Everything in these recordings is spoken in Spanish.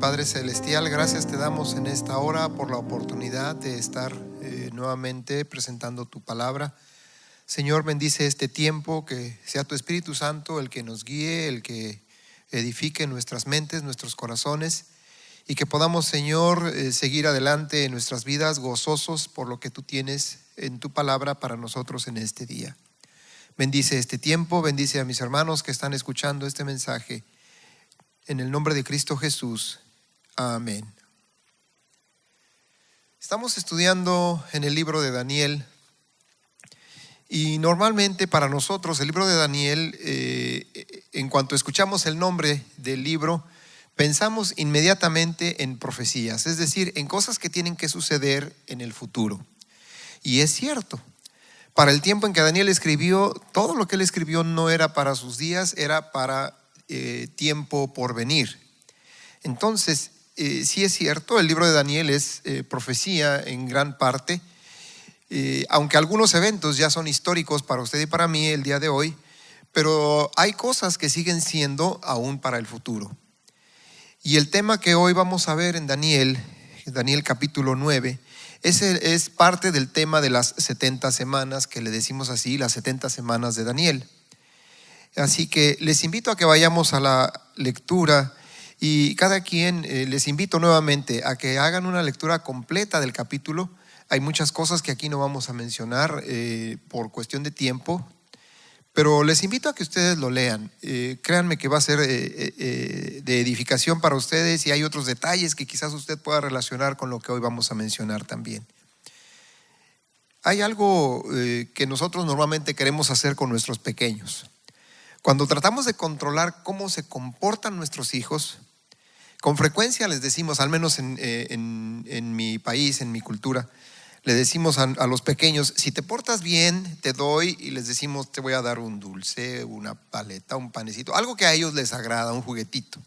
Padre Celestial, gracias te damos en esta hora por la oportunidad de estar nuevamente presentando tu palabra. Señor, bendice este tiempo, que sea tu Espíritu Santo el que nos guíe, el que edifique nuestras mentes, nuestros corazones, y que podamos, Señor, seguir adelante en nuestras vidas gozosos por lo que tú tienes en tu palabra para nosotros en este día. Bendice este tiempo, bendice a mis hermanos que están escuchando este mensaje. En el nombre de Cristo Jesús. Amén. Estamos estudiando en el libro de Daniel, y normalmente para nosotros el libro de Daniel, en cuanto escuchamos el nombre del libro, pensamos inmediatamente en profecías, es decir, en cosas que tienen que suceder en el futuro. Y es cierto, para el tiempo en que Daniel escribió, todo lo que él escribió no era para sus días, era para tiempo por venir. Entonces, sí es cierto, el libro de Daniel es profecía en gran parte, aunque algunos eventos ya son históricos para usted y para mí el día de hoy, pero hay cosas que siguen siendo aún para el futuro. Y el tema que hoy vamos a ver en Daniel capítulo 9, es parte del tema de las 70 semanas, que le decimos así, las 70 semanas de Daniel. Así que les invito a que vayamos a la lectura, y cada quien les invito nuevamente a que hagan una lectura completa del capítulo. Hay muchas cosas que aquí no vamos a mencionar por cuestión de tiempo, pero les invito a que ustedes lo lean. Créanme que va a ser de edificación para ustedes, y hay otros detalles que quizás usted pueda relacionar con lo que hoy vamos a mencionar también. Hay algo que nosotros normalmente queremos hacer con nuestros pequeños. Cuando tratamos de controlar cómo se comportan nuestros hijos, con frecuencia les decimos, al menos en mi país, en mi cultura, le decimos a los pequeños: si te portas bien, te doy, y les decimos: te voy a dar un dulce, una paleta, un panecito, algo que a ellos les agrada, un juguetito.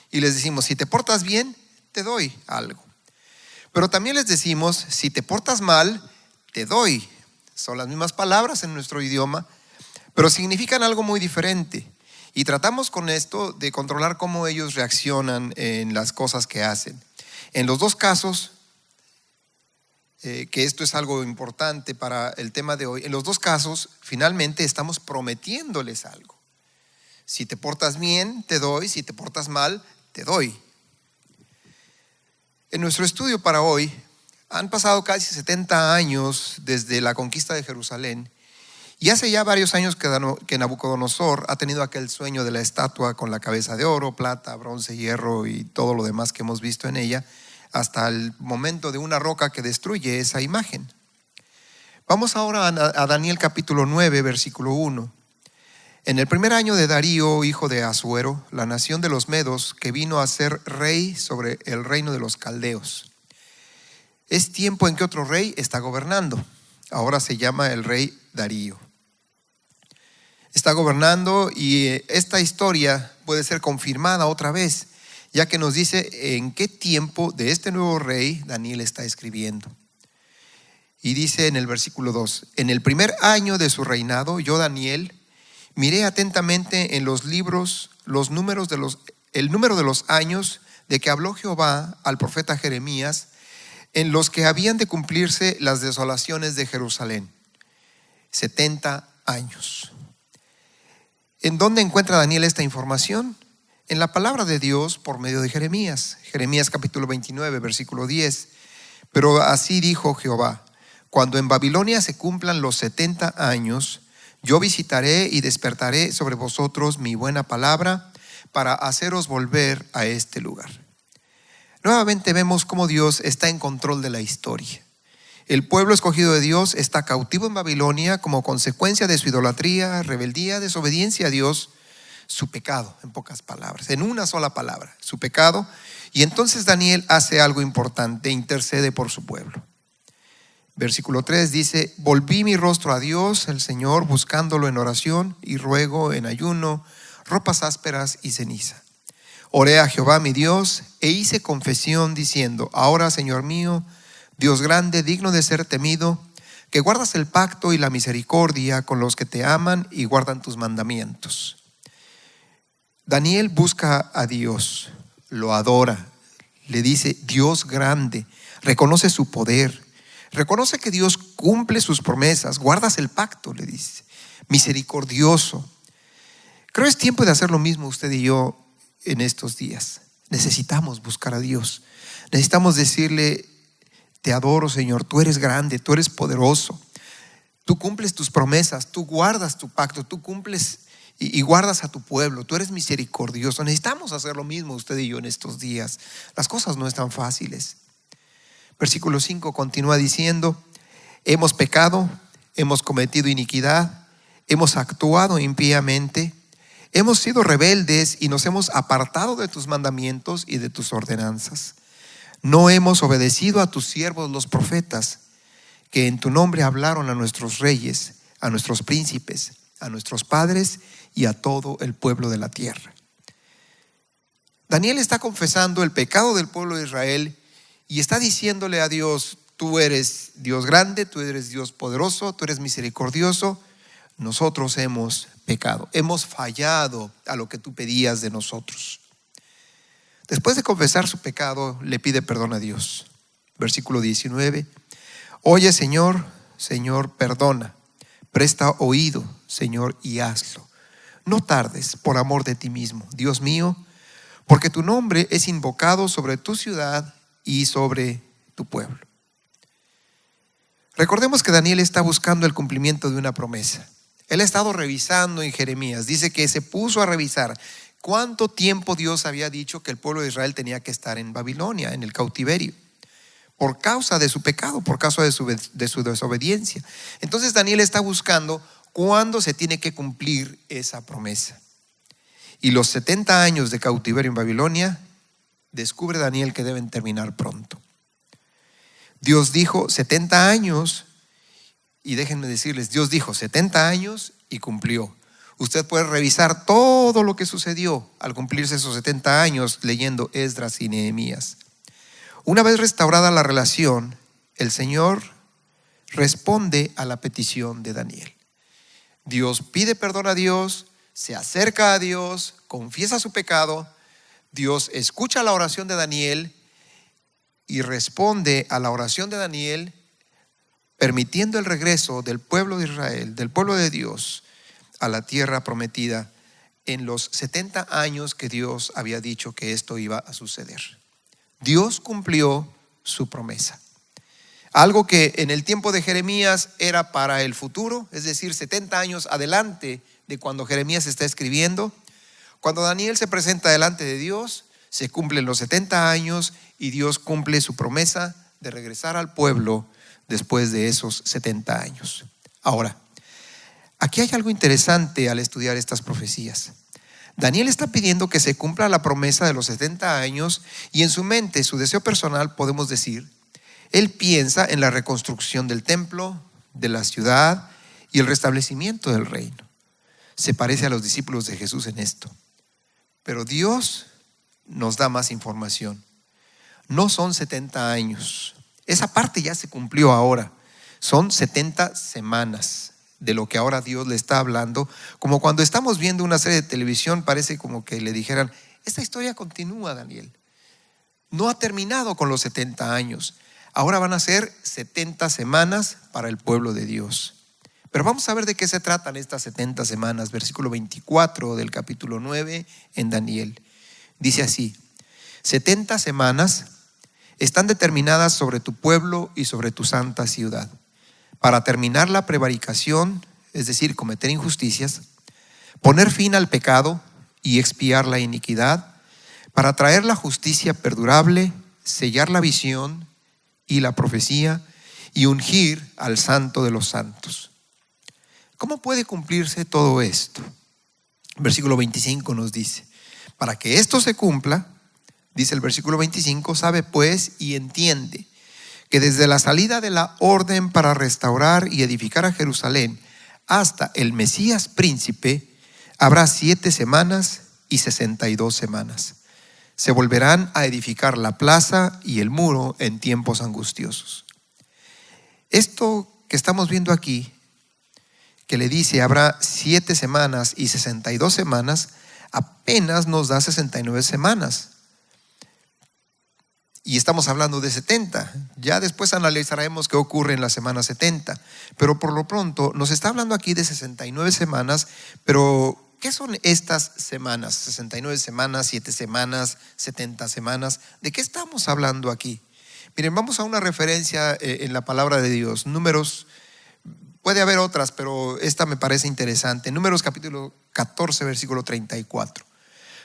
Y les decimos: si te portas bien, te doy algo. Pero también les decimos: si te portas mal, te doy. Son las mismas palabras en nuestro idioma, pero significan algo muy diferente. Y tratamos con esto de controlar cómo ellos reaccionan en las cosas que hacen. En los dos casos, que esto es algo importante para el tema de hoy, en los dos casos finalmente estamos prometiéndoles algo. Si te portas bien, te doy; si te portas mal, te doy. En nuestro estudio para hoy, han pasado casi 70 años desde la conquista de Jerusalén. Y hace ya varios años que Nabucodonosor ha tenido aquel sueño de la estatua con la cabeza de oro, plata, bronce, hierro y todo lo demás que hemos visto en ella, hasta el momento de una roca que destruye esa imagen. Vamos ahora a Daniel capítulo 9, versículo 1. En el primer año de Darío, hijo de Asuero, la nación de los Medos, que vino a ser rey sobre el reino de los caldeos. Es tiempo en que otro rey está gobernando. Ahora se llama el rey Darío. Está gobernando, y esta historia puede ser confirmada otra vez, ya que nos dice en qué tiempo de este nuevo rey Daniel está escribiendo. Y dice en el versículo 2: en el primer año de su reinado, yo, Daniel, miré atentamente en los libros el número de los años de que habló Jehová al profeta Jeremías, en los que habían de cumplirse las desolaciones de Jerusalén. 70 años. ¿En dónde encuentra Daniel esta información? En la palabra de Dios por medio de Jeremías. Jeremías capítulo 29, versículo 10. Pero así dijo Jehová: cuando en Babilonia se cumplan los 70 años, yo visitaré y despertaré sobre vosotros mi buena palabra para haceros volver a este lugar. Nuevamente vemos cómo Dios está en control de la historia. El pueblo escogido de Dios está cautivo en Babilonia como consecuencia de su idolatría, rebeldía, desobediencia a Dios, su pecado, en pocas palabras, en una sola palabra, su pecado. Y entonces Daniel hace algo importante: intercede por su pueblo. Versículo 3 dice: volví mi rostro a Dios, el Señor, buscándolo en oración y ruego, en ayuno, ropas ásperas y ceniza. Oré a Jehová mi Dios e hice confesión diciendo: ahora, Señor mío, Dios grande, digno de ser temido, que guardas el pacto y la misericordia con los que te aman y guardan tus mandamientos. Daniel busca a Dios, lo adora, le dice Dios grande, reconoce su poder, reconoce que Dios cumple sus promesas, guardas el pacto, le dice, misericordioso. Creo es tiempo de hacer lo mismo usted y yo en estos días. Necesitamos buscar a Dios, necesitamos decirle: te adoro, Señor, tú eres grande, tú eres poderoso, tú cumples tus promesas, tú guardas tu pacto, tú cumples y guardas a tu pueblo, tú eres misericordioso. Necesitamos hacer lo mismo usted y yo en estos días. Las cosas no están fáciles. Versículo 5 continúa diciendo: hemos pecado, hemos cometido iniquidad, hemos actuado impíamente, hemos sido rebeldes y nos hemos apartado de tus mandamientos y de tus ordenanzas. No hemos obedecido a tus siervos los profetas, que en tu nombre hablaron a nuestros reyes, a nuestros príncipes, a nuestros padres y a todo el pueblo de la tierra. Daniel está confesando el pecado del pueblo de Israel y está diciéndole a Dios: tú eres Dios grande, tú eres Dios poderoso, tú eres misericordioso. Nosotros hemos pecado, hemos fallado a lo que tú pedías de nosotros. Después de confesar su pecado, le pide perdón a Dios. Versículo 19: oye, Señor, Señor, perdona, presta oído, Señor, y hazlo. No tardes, por amor de ti mismo, Dios mío, porque tu nombre es invocado sobre tu ciudad y sobre tu pueblo. Recordemos que Daniel está buscando el cumplimiento de una promesa. Él ha estado revisando en Jeremías. Dice que se puso a revisar cuánto tiempo Dios había dicho que el pueblo de Israel tenía que estar en Babilonia, en el cautiverio, por causa de su pecado, por causa de su desobediencia. Entonces Daniel está buscando cuándo se tiene que cumplir esa promesa. Y los 70 años de cautiverio en Babilonia, descubre Daniel que deben terminar pronto. Dios dijo 70 años, y déjenme decirles, Dios dijo 70 años y cumplió. Usted puede revisar todo lo que sucedió al cumplirse esos 70 años leyendo Esdras y Nehemías. Una vez restaurada la relación, el Señor responde a la petición de Daniel. Dios pide perdón a Dios, se acerca a Dios, confiesa su pecado. Dios escucha la oración de Daniel y responde a la oración de Daniel, permitiendo el regreso del pueblo de Israel, del pueblo de Dios, a la tierra prometida en los 70 años que Dios había dicho que esto iba a suceder. Dios cumplió su promesa. Algo que en el tiempo de Jeremías era para el futuro, es decir, 70 años adelante de cuando Jeremías está escribiendo. Cuando Daniel se presenta delante de Dios, se cumplen los 70 años y Dios cumple su promesa de regresar al pueblo después de esos 70 años. Ahora, aquí hay algo interesante al estudiar estas profecías. Daniel está pidiendo que se cumpla la promesa de los 70 años y en su mente, su deseo personal, podemos decir, él piensa en la reconstrucción del templo, de la ciudad y el restablecimiento del reino. Se parece a los discípulos de Jesús en esto. Pero Dios nos da más información. No son 70 años. Esa parte ya se cumplió ahora. Son 70 semanas de lo que ahora Dios le está hablando. Como cuando estamos viendo una serie de televisión, parece como que le dijeran: esta historia continúa, Daniel. No ha terminado con los 70 años. Ahora van a ser 70 semanas para el pueblo de Dios. Pero vamos a ver de qué se tratan estas 70 semanas. Versículo 24 del capítulo 9 en Daniel. Dice así: 70 semanas están determinadas sobre tu pueblo y sobre tu santa ciudad, para terminar la prevaricación, es decir, cometer injusticias, poner fin al pecado y expiar la iniquidad, para traer la justicia perdurable, sellar la visión y la profecía y ungir al santo de los santos. ¿Cómo puede cumplirse todo esto? Versículo 25 nos dice: para que esto se cumpla, dice el versículo 25, sabe pues y entiende que desde la salida de la orden para restaurar y edificar a Jerusalén hasta el Mesías príncipe, habrá 7 semanas y 62 semanas. Se volverán a edificar la plaza y el muro en tiempos angustiosos. Esto que estamos viendo aquí, que le dice habrá 7 semanas y 62 semanas, apenas nos da 69 semanas. y estamos hablando de 70. Ya después analizaremos qué ocurre en la semana 70. Pero por lo pronto nos está hablando aquí de 69 semanas. Pero ¿qué son estas semanas? 69 semanas, 7 semanas, 70 semanas. ¿De qué estamos hablando aquí? Miren, vamos a una referencia en la palabra de Dios. Números, puede haber otras, pero esta me parece interesante. Números capítulo 14, versículo 34.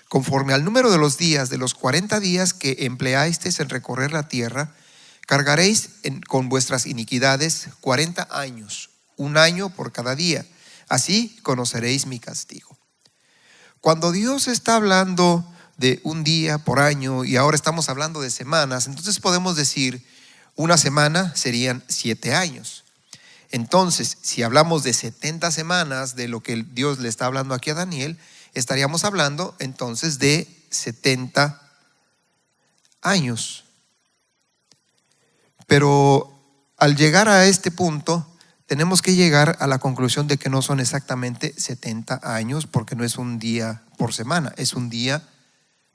Conforme al número de los días, de los 40 días que empleasteis en recorrer la tierra, cargaréis con vuestras iniquidades 40 años, un año por cada día. Así conoceréis mi castigo. Cuando Dios está hablando de un día por año y ahora estamos hablando de semanas, entonces podemos decir una semana serían 7 años. Entonces, si hablamos de 70 semanas de lo que Dios le está hablando aquí a Daniel, estaríamos hablando entonces de 70 años. Pero al llegar a este punto, tenemos que llegar a la conclusión de que no son exactamente 70 años, porque no es un día por semana, es un día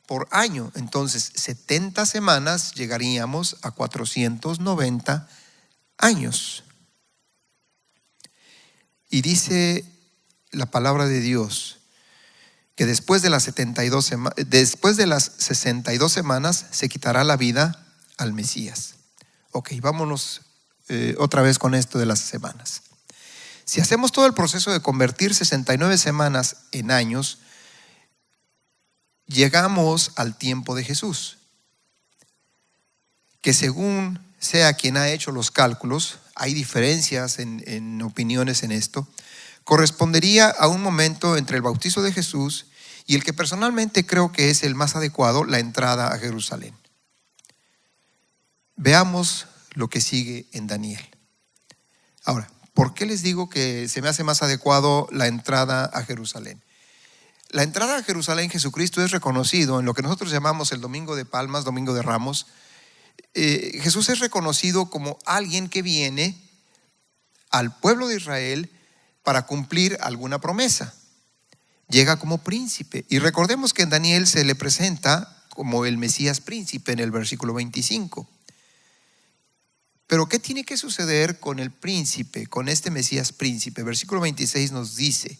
por año. Entonces, 70 semanas llegaríamos a 490 años. Y dice la palabra de Dios que después de las 62 semanas se quitará la vida al Mesías. Ok, vámonos otra vez con esto de las semanas. Si hacemos todo el proceso de convertir 69 semanas en años, llegamos al tiempo de Jesús, que según sea quien ha hecho los cálculos, hay diferencias en opiniones en esto, correspondería a un momento entre el bautizo de Jesús y el que personalmente creo que es el más adecuado, la entrada a Jerusalén. Veamos lo que sigue en Daniel. Ahora, ¿por qué les digo que se me hace más adecuado la entrada a Jerusalén? La entrada a Jerusalén, Jesucristo es reconocido en lo que nosotros llamamos el Domingo de Palmas, Domingo de Ramos. Jesús es reconocido como alguien que viene al pueblo de Israel para cumplir alguna promesa. Llega como príncipe. Y recordemos que en Daniel se le presenta como el Mesías príncipe en el versículo 25. Pero ¿qué tiene que suceder con el príncipe, con este Mesías príncipe? Versículo 26 nos dice: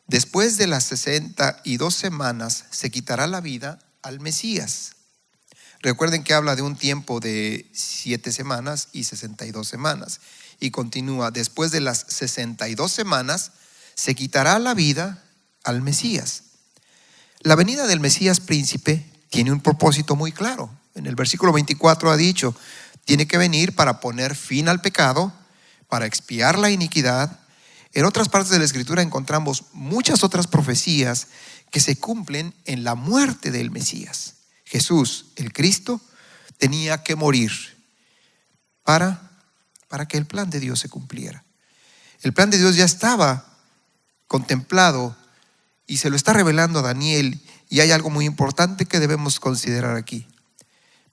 después de las 62 semanas se quitará la vida al Mesías. Recuerden que habla de un tiempo de 7 semanas y 62 semanas. Y continúa: después de las 62 semanas se quitará la vida al Mesías. La venida del Mesías príncipe tiene un propósito muy claro. En el versículo 24 ha dicho: tiene que venir para poner fin al pecado, para expiar la iniquidad. En otras partes de la Escritura encontramos muchas otras profecías que se cumplen en la muerte del Mesías. Jesús, el Cristo, tenía que morir para que el plan de Dios se cumpliera. El plan de Dios ya estaba contemplado y se lo está revelando a Daniel, y hay algo muy importante que debemos considerar aquí.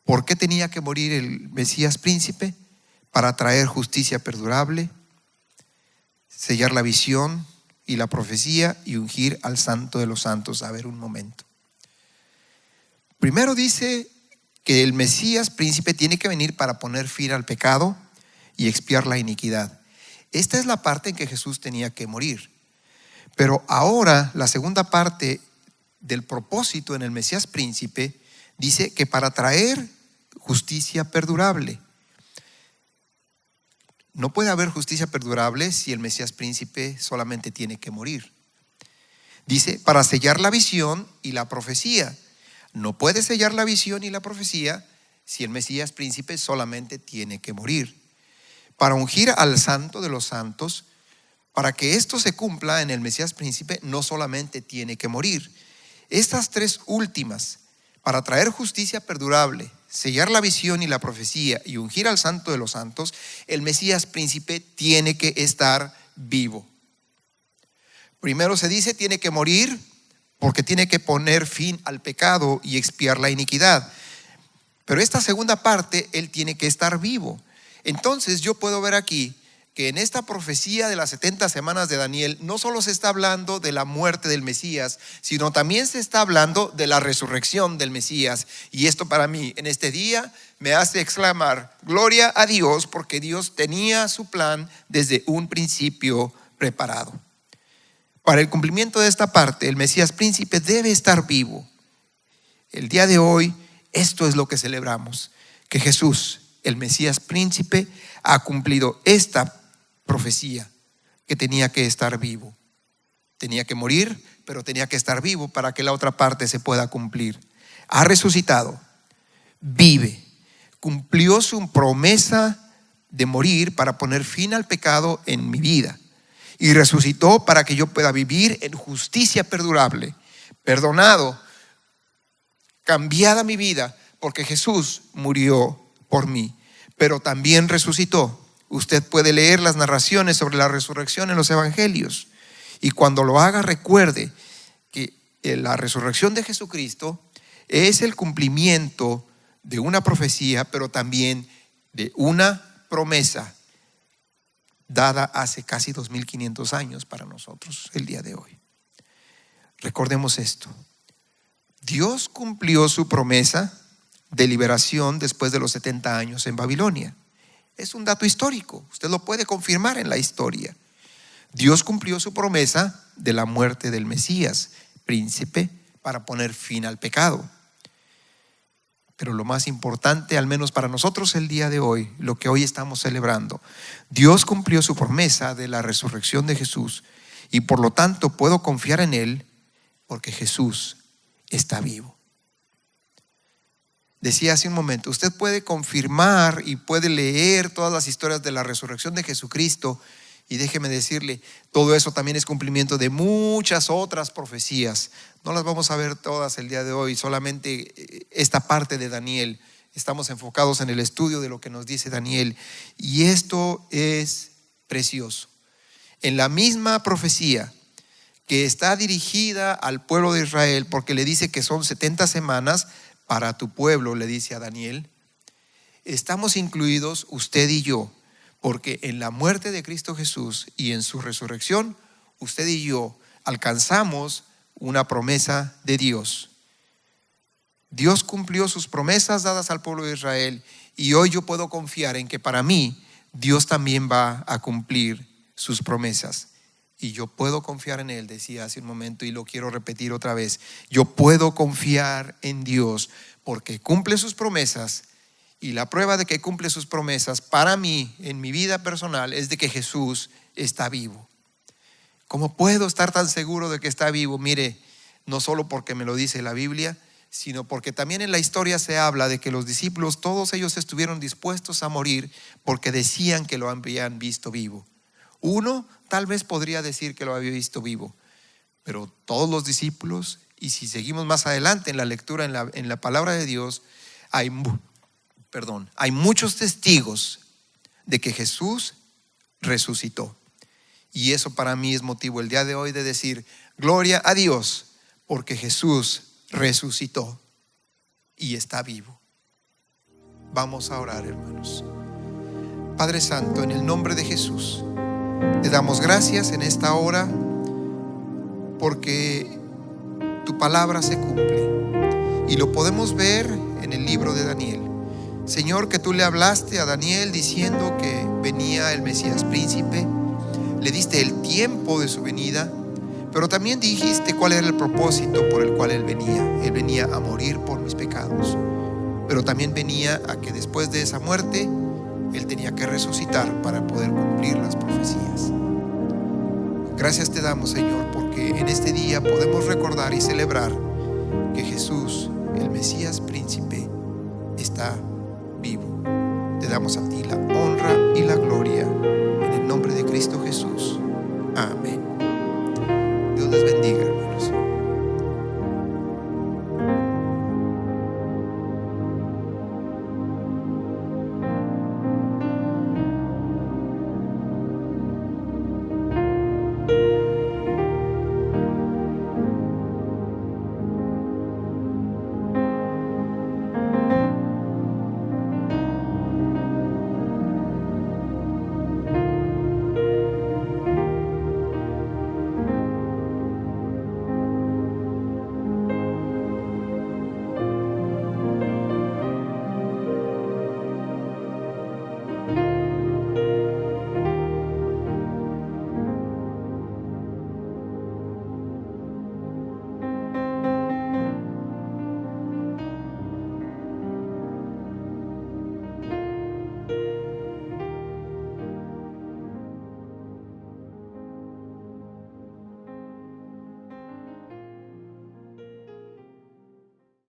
¿Por qué tenía que morir el Mesías príncipe? Para traer justicia perdurable, sellar la visión y la profecía y ungir al Santo de los Santos. A ver, un momento. Primero dice que el Mesías príncipe tiene que venir para poner fin al pecado y expiar la iniquidad. Esta es la parte en que Jesús tenía que morir. Pero ahora la segunda parte del propósito en el Mesías príncipe dice que para traer justicia perdurable. No puede haber justicia perdurable si el Mesías príncipe solamente tiene que morir. Dice, para sellar la visión y la profecía. No puede sellar la visión y la profecía si el Mesías príncipe solamente tiene que morir. Para ungir al Santo de los Santos, para que esto se cumpla en el Mesías príncipe, no solamente tiene que morir. Estas tres últimas, para traer justicia perdurable, sellar la visión y la profecía y ungir al Santo de los Santos, el Mesías príncipe tiene que estar vivo. Primero se dice tiene que morir porque tiene que poner fin al pecado y expiar la iniquidad. Pero esta segunda parte, él tiene que estar vivo. Entonces yo puedo ver aquí que en esta profecía de las 70 semanas de Daniel no solo se está hablando de la muerte del Mesías, sino también se está hablando de la resurrección del Mesías. Y esto para mí en este día me hace exclamar, gloria a Dios, porque Dios tenía su plan desde un principio preparado. Para el cumplimiento de esta parte, el Mesías príncipe debe estar vivo. El día de hoy, esto es lo que celebramos, que Jesús, el Mesías príncipe, ha cumplido esta profecía, que tenía que estar vivo. Tenía que morir, pero tenía que estar vivo para que la otra parte se pueda cumplir. Ha resucitado, vive, cumplió su promesa de morir para poner fin al pecado en mi vida, y resucitó para que yo pueda vivir en justicia perdurable, perdonado, cambiada mi vida, porque Jesús murió por mí, pero también resucitó. Usted puede leer las narraciones sobre la resurrección en los evangelios, y cuando lo haga, recuerde que la resurrección de Jesucristo es el cumplimiento de una profecía, pero también de una promesa dada hace casi 2500 años para nosotros el día de hoy. Recordemos esto. Dios cumplió su promesa de liberación después de los 70 años en Babilonia. Es un dato histórico, usted lo puede confirmar en la historia. Dios cumplió su promesa de la muerte del Mesías príncipe para poner fin al pecado. Pero lo más importante, al menos para nosotros el día de hoy, lo que hoy estamos celebrando, Dios cumplió su promesa de la resurrección de Jesús, y por lo tanto puedo confiar en Él porque Jesús está vivo. Decía hace un momento, usted puede confirmar y puede leer todas las historias de la resurrección de Jesucristo, y déjeme decirle, todo eso también es cumplimiento de muchas otras profecías. No las vamos a ver todas el día de hoy, solamente esta parte de Daniel. Estamos enfocados en el estudio de lo que nos dice Daniel, y esto es precioso. En la misma profecía que está dirigida al pueblo de Israel, porque le dice que son 70 semanas para tu pueblo, le dice a Daniel, estamos incluidos usted y yo, porque en la muerte de Cristo Jesús y en su resurrección, usted y yo alcanzamos una promesa de Dios. Dios cumplió sus promesas dadas al pueblo de Israel, y hoy yo puedo confiar en que para mí Dios también va a cumplir sus promesas. Y yo puedo confiar en Él, decía hace un momento, y lo quiero repetir otra vez. Yo puedo confiar en Dios porque cumple sus promesas. Y la prueba de que cumple sus promesas para mí, en mi vida personal, es de que Jesús está vivo. ¿Cómo puedo estar tan seguro de que está vivo? Mire, no solo porque me lo dice la Biblia, sino porque también en la historia se habla de que los discípulos, todos ellos estuvieron dispuestos a morir porque decían que lo habían visto vivo. Uno tal vez podría decir que lo había visto vivo, pero todos los discípulos, y si seguimos más adelante en la lectura en la palabra de Dios, hay muchos testigos de que Jesús resucitó. Y eso para mí es motivo el día de hoy de decir, gloria a Dios, porque Jesús resucitó y está vivo. Vamos a orar, hermanos. Padre Santo, en el nombre de Jesús, te damos gracias en esta hora porque tu palabra se cumple y lo podemos ver en el libro de Daniel. Señor, que tú le hablaste a Daniel diciendo que venía el Mesías príncipe, le diste el tiempo de su venida, pero también dijiste cuál era el propósito por el cual Él venía. Él venía a morir por mis pecados, pero también venía a que después de esa muerte Él tenía que resucitar para poder cumplir las profecías. Gracias te damos, Señor, porque en este día podemos recordar y celebrar que Jesús, el Mesías príncipe, está vivo. Te damos a ti la honra y la gloria